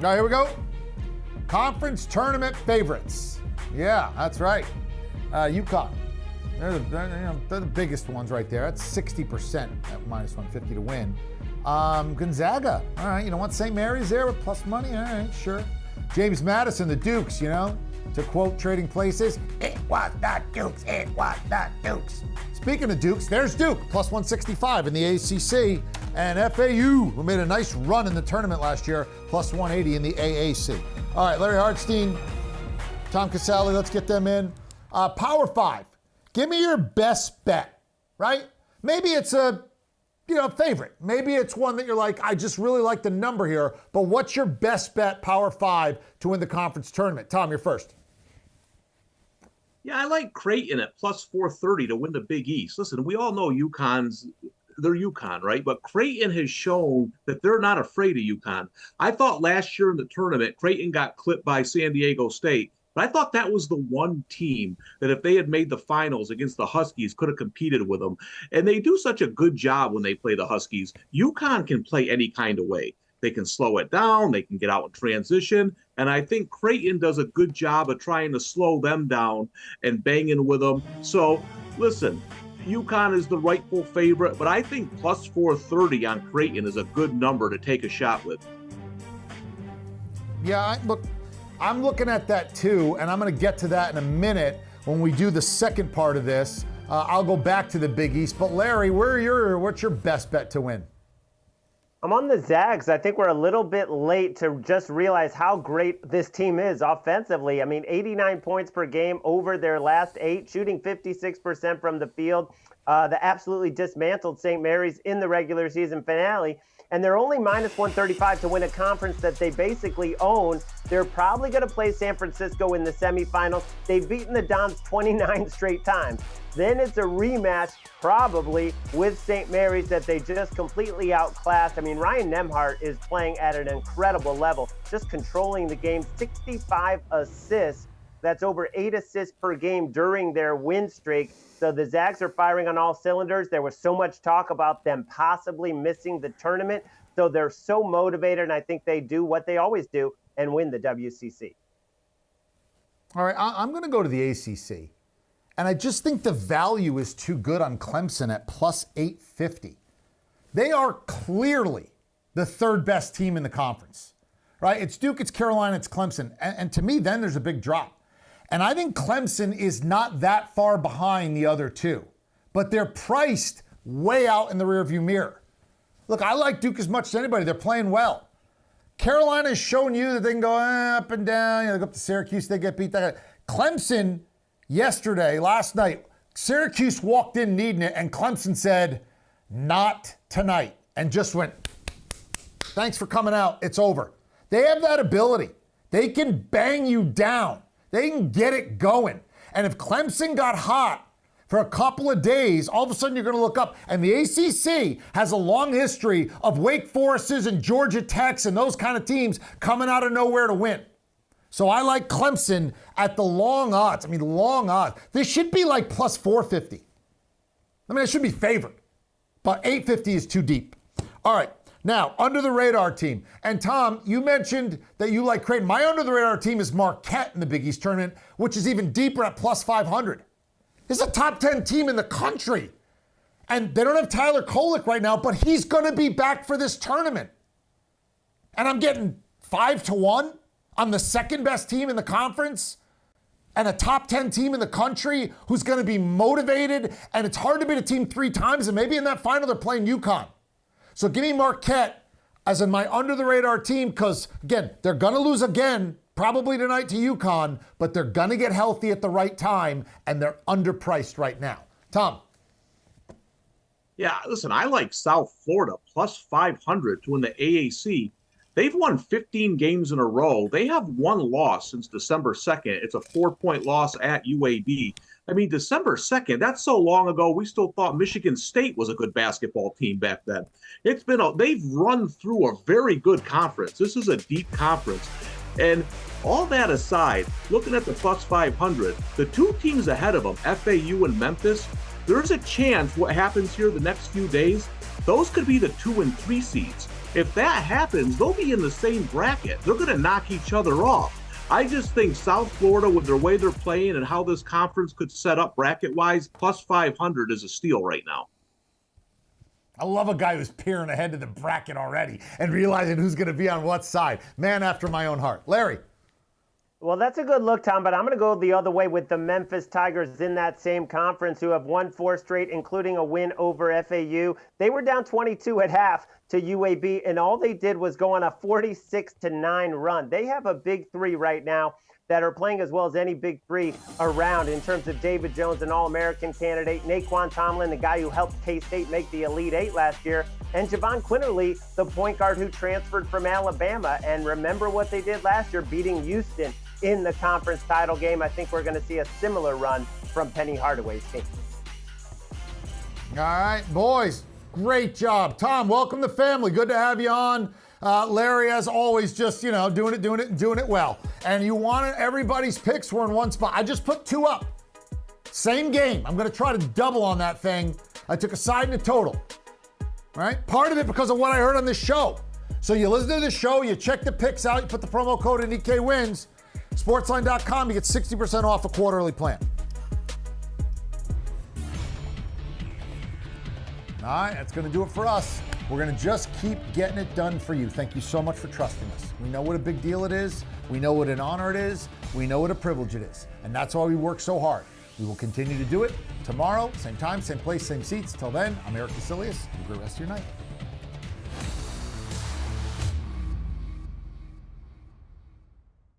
All right, here we go. Conference tournament favorites. Yeah, that's right. UConn. They're the biggest ones right there. That's 60% at minus 150 to win. Gonzaga. All right, you know what? St. Mary's there with plus money. All right, sure. James Madison, the Dukes, to quote Trading Places, it was not Dukes, it was not Dukes. Speaking of Dukes, there's Duke, plus 165 in the ACC, and FAU, who made a nice run in the tournament last year, plus 180 in the AAC. All right, Larry Hartstein, Tom Casale, let's get them in. Power 5, give me your best bet, right? Maybe it's a favorite. Maybe it's one that you're like, I just really like the number here, but what's your best bet, Power 5, to win the conference tournament? Tom, you're first. Yeah, I like Creighton at plus 430 to win the Big East. Listen, we all know they're UConn, right? But Creighton has shown that they're not afraid of UConn. I thought last year in the tournament, Creighton got clipped by San Diego State. But I thought that was the one team that if they had made the finals against the Huskies, could have competed with them. And they do such a good job when they play the Huskies. UConn can play any kind of way. They can slow it down. They can get out in transition. And I think Creighton does a good job of trying to slow them down and banging with them. So, listen, UConn is the rightful favorite, but I think plus 430 on Creighton is a good number to take a shot with. Yeah, I'm looking at that too, and I'm going to get to that in a minute when we do the second part of this. I'll go back to the Big East. But Larry, what's your best bet to win? I'm on the Zags. I think we're a little bit late to just realize how great this team is offensively. I mean, 89 points per game over their last 8, shooting 56% from the field. They absolutely dismantled St. Mary's in the regular season finale. And they're only minus 135 to win a conference that they basically own. They're probably going to play San Francisco in the semifinals. They've beaten the Dons 29 straight times. Then it's a rematch, probably, with St. Mary's that they just completely outclassed. I mean, Ryan Nembhard is playing at an incredible level, just controlling the game, 65 assists. That's over 8 assists per game during their win streak. So the Zags are firing on all cylinders. There was so much talk about them possibly missing the tournament. So they're so motivated, and I think they do what they always do and win the WCC. All right, I'm going to go to the ACC. And I just think the value is too good on Clemson at plus 850. They are clearly the third best team in the conference, right? It's Duke, it's Carolina, it's Clemson. And to me, then there's a big drop. And I think Clemson is not that far behind the other two, but they're priced way out in the rearview mirror. Look, I like Duke as much as anybody. They're playing well. Carolina has shown you that they can go up and down. They go up to Syracuse, they get beat. Clemson, last night, Syracuse walked in needing it, and Clemson said, not tonight, and just went, thanks for coming out, it's over. They have that ability. They can bang you down. They can get it going. And if Clemson got hot for a couple of days, all of a sudden you're going to look up. And the ACC has a long history of Wake Forests and Georgia Techs and those kind of teams coming out of nowhere to win. So I like Clemson at the long odds. Long odds. This should be like plus 450. It should be favored. But 850 is too deep. All right. Now, under the radar team. And Tom, you mentioned that you like Creighton. My under the radar team is Marquette in the Big East tournament, which is even deeper at plus 500. This is a top 10 team in the country. And they don't have Tyler Kolek right now, but he's going to be back for this tournament. And I'm getting 5-1 on the second best team in the conference and a top 10 team in the country who's going to be motivated. And it's hard to beat a team 3 times. And maybe in that final, they're playing UConn. So give me Marquette as in my under-the-radar team because, again, they're going to lose again, probably tonight to UConn, but they're going to get healthy at the right time, and they're underpriced right now. Tom. Yeah, listen, I like South Florida plus 500 to win the AAC. They've won 15 games in a row. They have one loss since December 2nd. It's a 4-point loss at UAB. December 2nd, that's so long ago, we still thought Michigan State was a good basketball team back then. They've run through a very good conference. This is a deep conference. And all that aside, looking at the plus 500, the 2 teams ahead of them, FAU and Memphis, there's a chance what happens here the next few days, those could be the 2 and 3 seeds. If that happens, they'll be in the same bracket. They're going to knock each other off. I just think South Florida, with their way they're playing and how this conference could set up bracket-wise, plus 500 is a steal right now. I love a guy who's peering ahead to the bracket already and realizing who's going to be on what side. Man after my own heart. Larry. Well, that's a good look, Tom, but I'm going to go the other way with the Memphis Tigers in that same conference, who have won 4 straight, including a win over FAU. They were down 22 at half to UAB, and all they did was go on a 46-9 run. They have a big three right now that are playing as well as any big three around in terms of David Jones, an All-American candidate, Naquan Tomlin, the guy who helped K-State make the Elite Eight last year, and Javon Quinterly, the point guard who transferred from Alabama. And remember what they did last year, beating Houston in the conference title game. I think we're going to see a similar run from Penny Hardaway's team. All right, boys, great job. Tom, welcome to the family. Good to have you on. Larry, as always, just, doing it well. And you wanted everybody's picks were in one spot. I just put 2 up. Same game. I'm going to try to double on that thing. I took a side and a total. All right? Part of it because of what I heard on this show. So you listen to the show, you check the picks out, you put the promo code in EK Wins. SportsLine.com, you get 60% off a quarterly plan. All right, that's going to do it for us. We're going to just keep getting it done for you. Thank you so much for trusting us. We know what a big deal it is. We know what an honor it is. We know what a privilege it is. And that's why we work so hard. We will continue to do it tomorrow, same time, same place, same seats. Till then, I'm Eric Basilius. Have a great rest of your night.